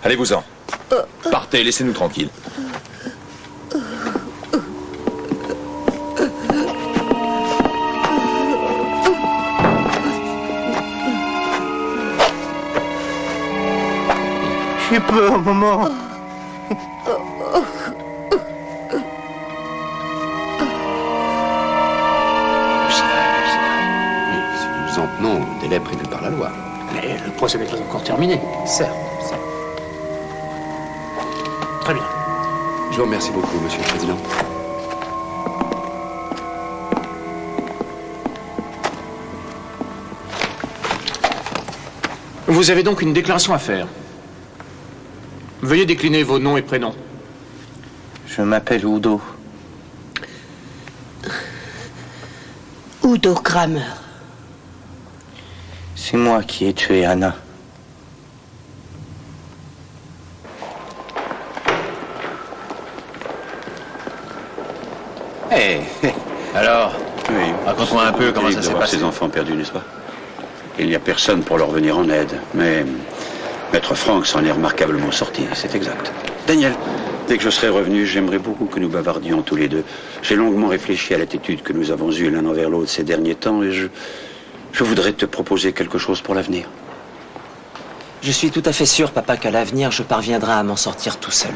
S11: Allez-vous-en. Partez, laissez-nous tranquilles.
S14: J'ai peur, maman.
S1: Nous en tenons au délai prévu par la loi.
S6: Mais le procès n'est pas encore terminé.
S1: Certes.
S6: Très bien.
S1: Je vous remercie beaucoup, Monsieur le Président.
S14: Vous avez donc une déclaration à faire. Veuillez décliner vos noms et prénoms.
S15: Je m'appelle Udo.
S12: Udo Kramer.
S15: C'est moi qui ai tué Anna.
S7: Alors, raconte-moi un peu comment ça s'est
S2: d'avoir
S7: passé.
S2: ses enfants perdus, n'est-ce pas? Il n'y a personne pour leur venir en aide, mais Maître Frank s'en est remarquablement sorti, c'est exact. Daniel, dès que je serai revenu, j'aimerais beaucoup que nous bavardions tous les deux. J'ai longuement réfléchi à l'attitude que nous avons eue l'un envers l'autre ces derniers temps et je voudrais te proposer quelque chose pour l'avenir.
S3: Je suis tout à fait sûr, papa, qu'à l'avenir, je parviendrai à m'en sortir tout seul.